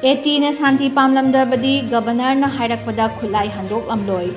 एटीना शांति पामलमदबदी governor ना हायरकपदा खुलाई हंदोक lamroi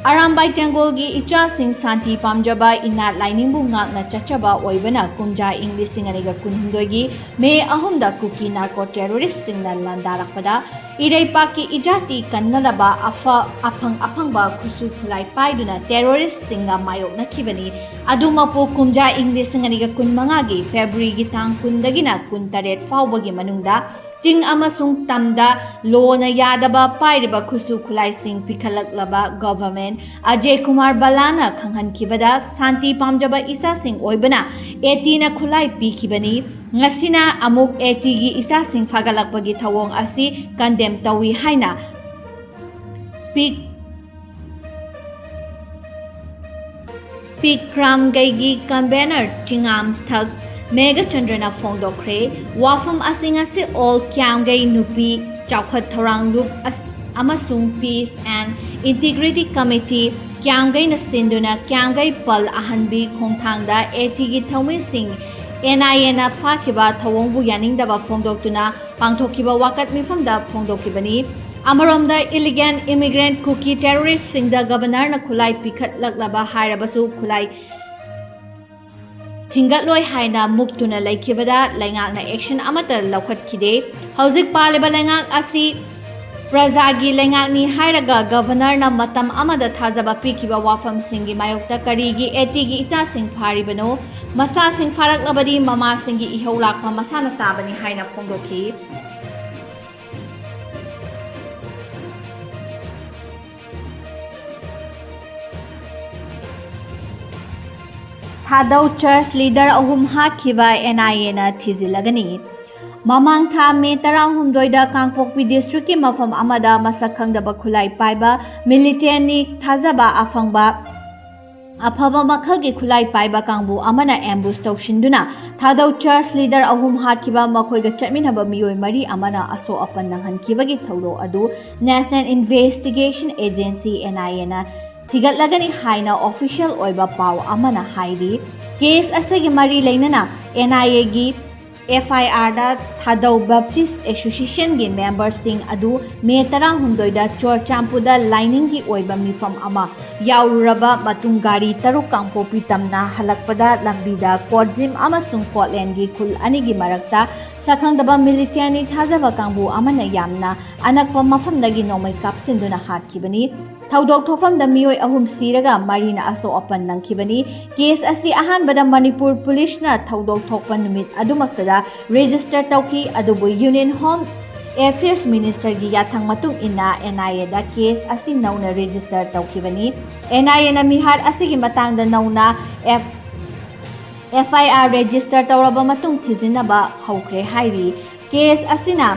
Arambai Tengolgi ichasing santi pamjaba inat lainingbu ngakna chachaba oibana kumja English singaniga kunhundoigi me ahumda kuki narco terrorist singna landarakpada irei paki ijati kannalaba afangba khusu khulai paiduna terrorist singa mayokna kibani adumapu kumja English singaniga kunmanga gi February gi tang kundagina kuntaret fawbagi manungda Jing amasung tamda lona yadaba pairiba khusu khulai sing pikhalaklaba government Ajay Kumar Balana khanghan kibada santi pamjaba isa sing oibana etina khulai pikibani ngasina amuk eti gi isa sing fagalakbagi thawong asi condemn tawi haina Pikram gaigi convener chingam thak Mega Chandrana Fongdokre, Wafum Asingasi all Kyamgay Nupi, Chaukat Tharang Loop Amasung Peace and Integrity Committee, Kyamgay Nasinduna, Kyamgay Pal Ahanbi Kongtangda, Etigi Thomi Singh, NINA Fakiba Tawongbu Yaningdaba Fongdoktuna, Pangtokiba Wakat Mifamda Fongdokibani, Amaromda illegal immigrant cookie terrorist Singh the governor na Khulai Pikat Laklaba Hirabasu Khulai Thingatloi haina muktuna laikibada laingakna action amata laukatkide hauzik paliba laingak asi prajagi laingakni hairaga governor na matam amada thajaba pikiba wafam singi mayokta karigi etigi icha sing pharibano masa sing faraklabadi mama singi ihaulakma masana tabani haina fongdoki Thadau church leader ahum hatkiba NIA na thizilagani Mamang tha me tarahum doida Kangpokpi district ki mafam amada masakhangdaba khulai paiba militant ni thazaba afangba afaba makhalgi khulai paiba kangbu amana ambush tawshinduna Thadau church leader ahum hatkiba makhoiga chatminaba miyoi mari amana aso apan nanghankibagi thawro adu National Investigation Agency NIA na Thigatlagani haina official oiba pau amana haidi case asagi mari leinana NIA gi FIR da Thadau Baptist Association gi member sing adu me tarahumdoi da Chor Champuda lining gi oiba mifam ama yauraba matung gari taruk kangpopi tamna halakpada lambida Korjim amasung Portland gi khul ani gi marakta sakhangdaba military thajaba kangbu amana yamna anakpa mafamdagi nomai kapsinduna hatkibani Thaudok thofam da miyoi ahum siraga marina aso apan nangkibani case asi ahanbada Manipur police na thaudok thokpa numit adumaktada register tawki adubu Union Home Affairs Minister gi yathang matung ina NIA da case asi nauna register tawkibani NIA na mihar asigi matangda nauna FIR register tawraba matung thizinaba hawkre hairi case asina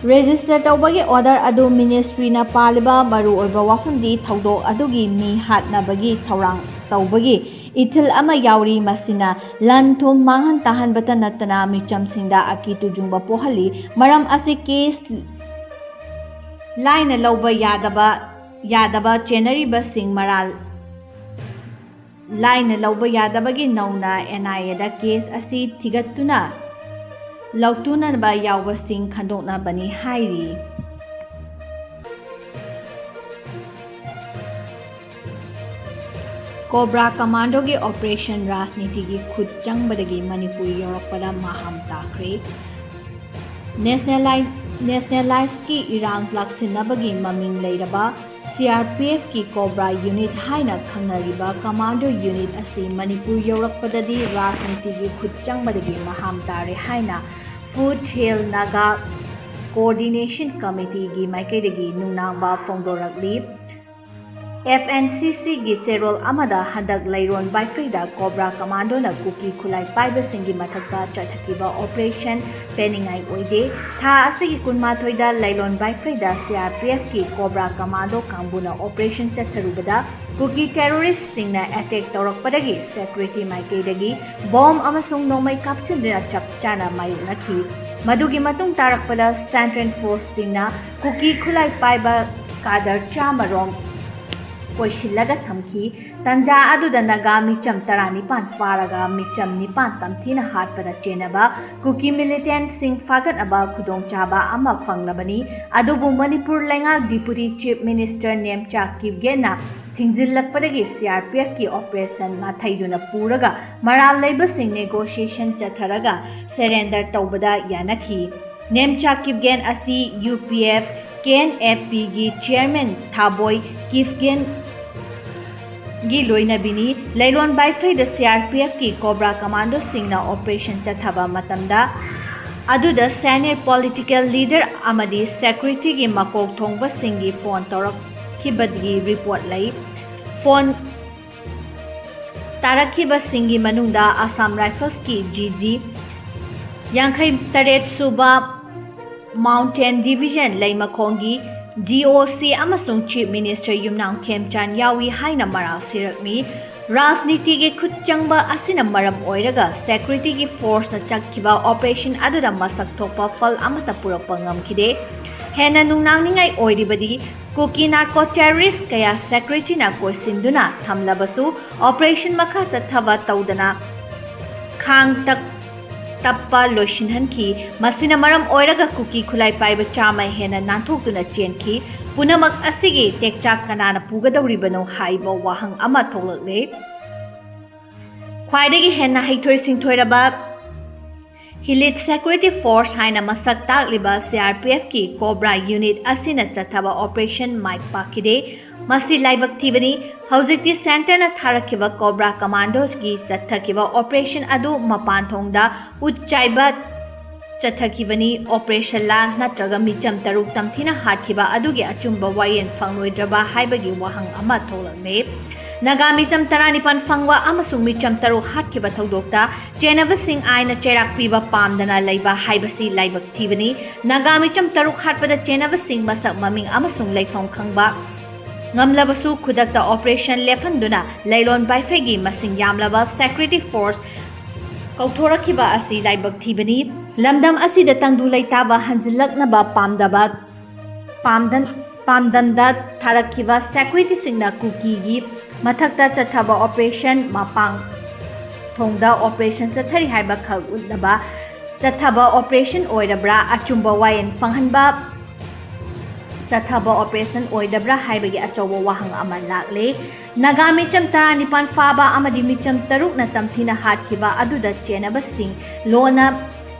Register tawbagi order adu ministry na paliba maru oiba wafamdi thaudok adugi mi hatnabagi thaurang tawbagi ithil ama yauri masina lan thum manghan tahan bata natana micham singda akitu jungba pohali maram ase case line lawba yadaba chenari ba sing maral line lawba yadabagi nauna NIA da case asi thigattuna Lautuna ba yawa sing khandokna bani hairi Cobra Commando gi operation Rajniti gi khud changbadagi Manipur yorakpada maham takre nationalized ki irang laksinabagi maming leiraba CRPF ki Cobra unit haina khangnariba commando unit asi Manipur yorakpadadi Rajniti gi khud changbadagi maham tare haina Food Hill Naga Coordination Committee gi Maikaidagi Nungnangba Fongdorakli FNCC gi Cherol Amada Handak Lairon Baifrida Cobra Commando na Kuki Khulai Paiba Singi Mathakta Chathakiba Operation Peningai Oide Tha Asigi Kunmathoida Lairon Baifrida CRPF ki Cobra Commando Kambuna Operation Chatharubada Kuki terrorist singna attack tawrakpadagi security Maikaidagi bomb amasung nomai kapsindra chapchana mayunakhi madugi matung tarakpada Central Force singna Kuki Khulai Paiba kadar chamarom कोइसिल्लगा थमखी तंजा अदुदा नागा मिचम तरानिपान फारगा मिचम निपान तमथीना हाटपदा चेनबा कुकी मिलिटेंट सिंह फागतनबा खुदोंचाबा अमा फंगलबनी अदुबु मणिपुर लेंगा डिप्यूटी चीफ मिनिस्टर नेमचा किपगेना थिंजिल्लकपदगी सीआरपीएफ की ऑपरेशन माथैदुना पूरगा मराल लेबसिंग नेगोशिएशन चथरगा सरेंडर तौबदा यानखी नेमचा किपगेन असी यूपीएफ KNFP की चेयरमैन थाबोई किफगेन गी लोइनबिनी लैलोन बाइफै द CRPF की कोब्रा कमांडो सिंगना ऑपरेशन चथाबा मतमदा अदुदा सीनियर पॉलिटिकल लीडर अमदी सेक्रेटरी की मकोक थोंगबा सिंगी फोन तौरखिबदगी रिपोर्ट लई फोन तारखिबा सिंगी मनुंगदा असम राइफल्स की GG यांखै तरेट सुबा माउंटेन डिवीजन लैमखोंगी GOC अमसुंग चीफ मिनिस्टर युमनांग खेमचान यावी हाइना मराल सिरकमी राजनीति के खुदचंगबा असिना मरम ओइरगा सेक्रेटरी की फोर्स न चक्खिबा ऑपरेशन अदुदा मसक थोपा फल अमता पुरकपा ngamkhide हेना नुंगनांगनिंgai ओइरिबदी कुकी नार्को टेररिस्ट कया सेक्रेटरी ना कोइसिंदुना थमलबसु ऑपरेशन मखा चथबा तौदना खांग तक तप्पा लोशिनहनखी मसिना मरम ओइरगा कुकी खुलाई पाइबा चामा हेना नांथोक्तुना चेनखी पुनमक असिगी टेकचाक कनाना पुगदौरिबनो हाइबा वाहंग अमा थोलकले ख्वाइदगी हेना हैथोय सिंथोयरबा हिलिट सेक्यूरिटी फोर्स हाइना मसक ताकलिबा CRPF की कोब्रा यूनिट असिना चथबा ऑपरेशन माइक पाकिदे मसी लाइबक थीबनी हौजिकती सेंटरना थारखिबा कोब्रा कमांडोस की चथखिबा ऑपरेशन अदु मपान थोंगदा उच्चाइबा चथखिबनी ऑपरेशन ला नत्रगा मिचम तरुक तमथिना हाटखिबा अदुगी अचुंबा वायेन फंगलोइद्रबा हाइबगी वाहंग अमा थोलमे नगा मिचम तरानिपान फंगवा अमसुंग मिचम तरुक हाटखिबा थौदोक्ता चेनबसिंग आइना चेराक पीबा पामदना लैबा हाइबसी लाइबक थीबनी नगा मिचम तरुक हाटपदा चेनबसिंग मसक ममिंग अमसुंग लैफम खंगबा ngamlabasu khudakta operation lefanduna lailon baifegi masing yamlaba security force kauthorakhiba asi laibak thibani lamdam asida tangdu leitaba hanjilaknaba pamdanda tharakhiba security singna kuki gi mathakta chathaba operation mapang thongda operation chathari haiba khal udnaba chathaba operation oirabra achumba wayen fanghanba चथबा operation ओइदब्रा हाइबगी अचौबो वाहंग अमा लाकले नगा मिचम तरानिपान फाबा अमदि मिचम तरुक न तमथिना हाटखिबा अदुदा चेनबसिंग लोना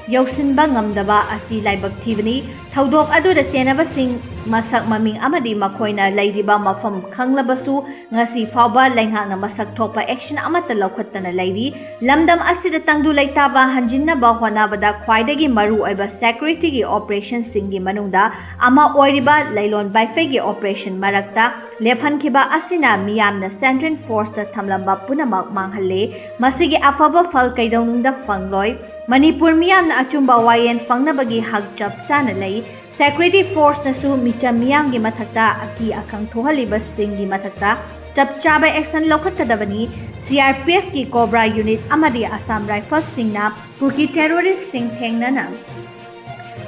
यौसिनबा ngamdaba asi laibak thibani thodok aduda chenabasing masak maming amadi makoina lairiba mafam khanglabasu ngasi fawba lainghangna masak thokpa action amata laukhattana lairi lamdam asida tangdu laitaba hanjinna ba honabada khwaidagi maru oiba security gi operation singi manungda ama oiriba lailon baifai gi operation marakta lefhankhiba asina miyamna central force ta thamlamba punamak manghalle masigi afaba fal kaidaunungda fangloi Manipur miyam na achumba wayen fangnabagi hag chap chana lay security force na su micha miyam gi mathakta aki akhang thohaliba sing gi mathakta chap chaba action lokhattadabani CRPF ki Cobra unit amadi Assam Rifles singna kuki terrorist sing thengnana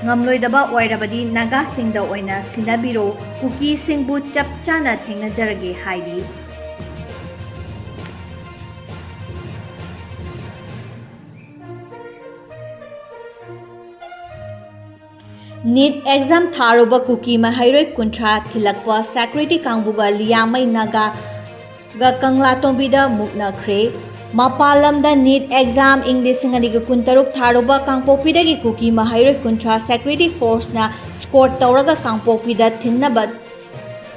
ngamloidaba oirabadi naga singda oina sinabiro kuki singbu chap chana thengnajarage haidi NEET exam थारुबा कुकी महैरोय कुंट्रा थिलकवा secretary कांगबुगा लियामै नागा गा कंगला तोंबिदा मुकनख्रे मपालमदा नीट एग्जाम इंग्लिश सिंगनिगा कुंतरुक थारुबा कांगपोपिदगी कुकी महैरोय कुंट्रा सेक्रेटरी फोर्सना स्कोर तौरगा कांगपोपिदा थिन्नबा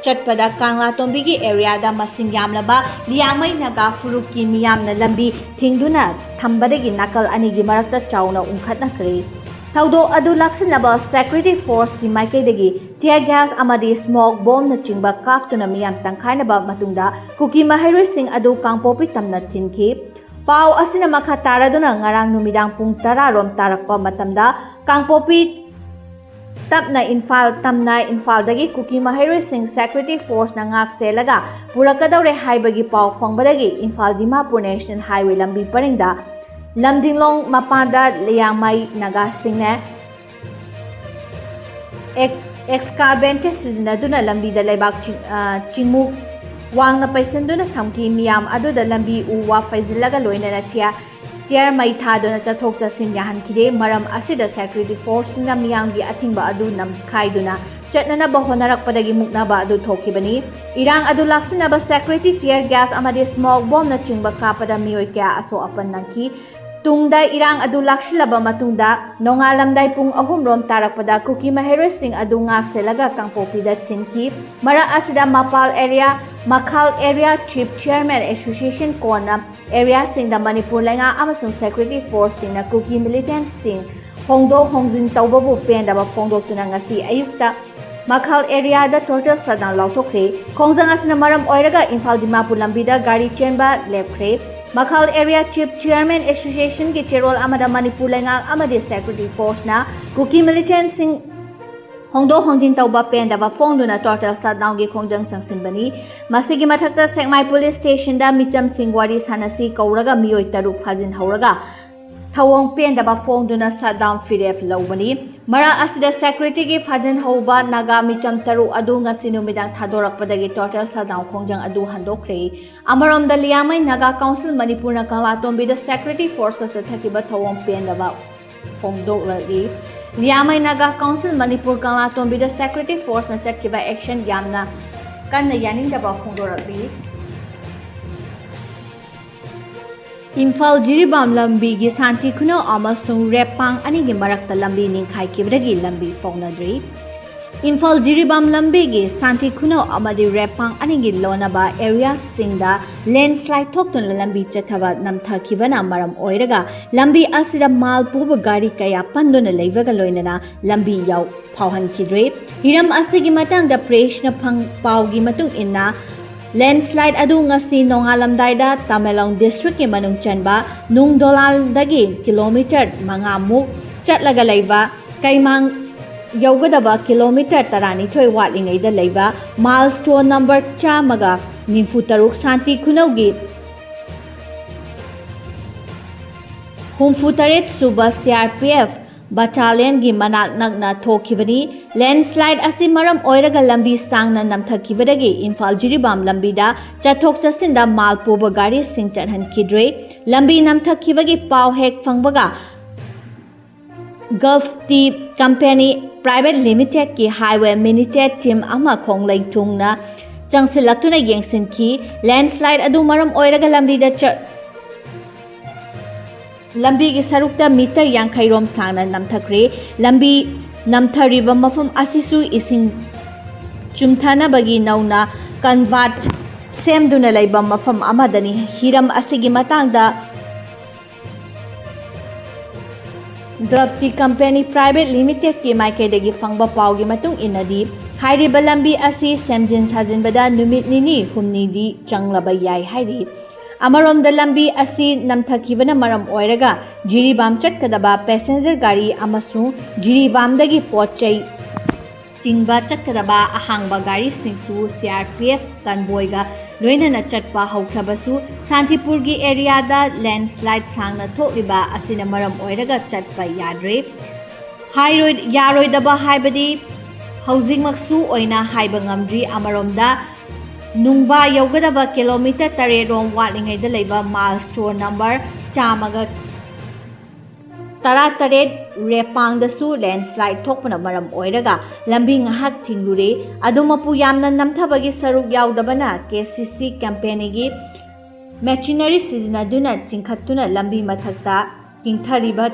चटपदा कांगला तोंबिगी एरियादा मसिंग यामलबा लियामै नागा फुरुकी मियामना लंबी थिंगदुना थंबदगी नाकल अनिगी मरक्ता चाउना उंखतनख्रे थौदो अदु लक्सनबा सेक्रेटरी फोर्स की माइकैदगी टियर गैस अमदी स्मोक बॉम्ब न चिंबा काफ्तुना मियाम तंखाइनबा मतुंगदा कुकी महैरोय सिंह अदु कांगपोपी तमना थिनखि पाव असिना मखा तारादुना ngarang numidang pung 10 rom tarakpa matamda Kangpokpi तपना इम्फाल तमना इम्फालदगी कुकी महैरोय सिंह सेक्रेटरी फोर्स ना ngak selaga purakadore haibagi paw fangbadagi Imphal Dimapur national highway लंबी परिंगदा लमदिंगलोंग मपादा लियांगमाई नागा सिंगने एक्सकावेंटर सिजनदुना लंबीदा लेबाक चिंगमुक wangna paisanduna thamki miyam aduda lambi u wa faizilaga loinana tiar mai thaduna chathok chasin yahankide maram asida security force na miyamgi athingba adu namkhaiduna chatnanaba honarakpadagi muknaba adu thokibani irang adu laksinaba security tear gas amadi smoke bomb na chingba kapada miyoi kya aso apan nangki tungda irang adu lakshilaba matungda nongalamdai pung ahum rom tarakpada kuki maheroi sing adu ngakselaga kangpopida thinki mara asida makhal area chief chairman association kona area sing da manipur lenga amasung security force sing na kuki militant sing hongdok hongjin tawbabu pendaba phongdok tuna ngasi ayukta makhal area da total shutdown lauthokre khongjang asina maram oiraga imphal dimapur lambida gari chenba lepkhre makhal area chief chairman association ki cherol amada manipur lenga amadi security force na kuki militant sing hongdo hongjin tawba pendaba phongduna total shutdown gi khongjang sangsinbani masigi mathakta sekmai police station da micham singwari sanasi kauraga miyoi taruk phajin hauraga thawong pendaba phongduna shutdown firef lawbani mara asida security gi phajin hauba naga micham taru adu ngasi numidang thadorakpadagi total shutdown khongjang adu handokre amarom da liamai naga council manipur na kanglatombi da security force ka sathakiba thawong pendaba phongdokri liamai naga council manipur kanglatombi da security force na chatkiba action yamna kanna yaningdaba phongdorakri Imphal Jiribam lambi gi shanti khuno amasung repang ani gi marakta lambi ningkhai kibdagi lambi fongnadri Imphal Jiribam lambi gi shanti khuno amadi repang ani gi lonaba area singda landslide thoktun lambi chathaba namtha kibana maram oiraga lambi asida mal puba gari kaya pandona leivaga loinana lambi yaw phauhan kidre hiram asigi matang da preshna phang pawgi matung inna landslide adu ngasi nongalamdaida Tamelong district ki manung chanba nungdolal dagi kilometer mangamuk chatlaga leiba kaimang yaugadaba kilometer tarani thoi watlingei da leiba milestone number chamaga nifutaruk shanti khunaugi humfutaret suba CRPF battalion gi manak nagna thokibani landslide asi maram oiraga lambi sangna namthakibadagi Imphal Jiribam lambi da chathok chasinda malpuba gari sing chathan kidre lambi namthakibagi paw hek phangbaga Gulf Tea Company Private Limited ki highway minister team ama khonglai thungna changsilaktuna yengsin ki landslide adu maram oiraga lambi da lambi gi sarukta meter yankhairom sangna namthakre lambi namthariba mafum asisu ising chumthana bagi nauna convert semduna laiba mafam amadani hiram asigi matangda Gulf Tea Company Private Limited ki maikaidagi fangba pawgi matung inadi hairiba lambi asi semjin sajinbada numit nini humni di changlaba yai hairi Amarom da lambi asi namthakibana maram oiraga Jiribam chatkadaba passenger gari amasung Jiribam dagi pochai chingba chatkadaba ahangba gari singsu CRPF convoy ga loinana chatpa haukrabasu Santipur gi area da landslide sangna thokriba asina maram oiraga chatpa yadre hairoid yaroidaba haibadi housing maksu oina haiba ngamdri amarom da Nungba yaugadaba kilometer tarerom watlingei da leiba milestone number chamaga tararet repang da su landslide thokpana maram oiraga lambi ngahak thinglure adumapu yamna namthabagi saruk yaudabana KCC company gi machinery sizinaduna chingkhattuna lambi mathakta kingthariba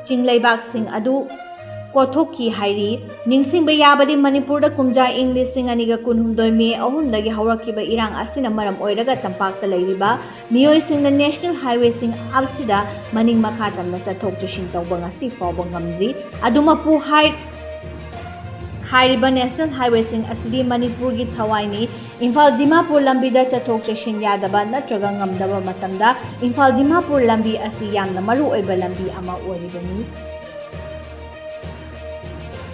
chingleibak sing adu Kothoki hairi ningsingba yabadi Manipur da kumja English sing aniga kunhumdoi me ahumdagi hawrakiba irang asina maram oiraga tampakta leiriba miyoi singna national highway sing absida maning makha tamna chathok chasing tawba ngasi fawba ngamdri adumapu hairiba national highway sing asidi Manipur gi thawaini Imphal Dimapur lambi da chathok chasing yadaba natraga ngamdaba matamda Imphal Dimapur lambi asi yamna maru oiba lambi ama oribani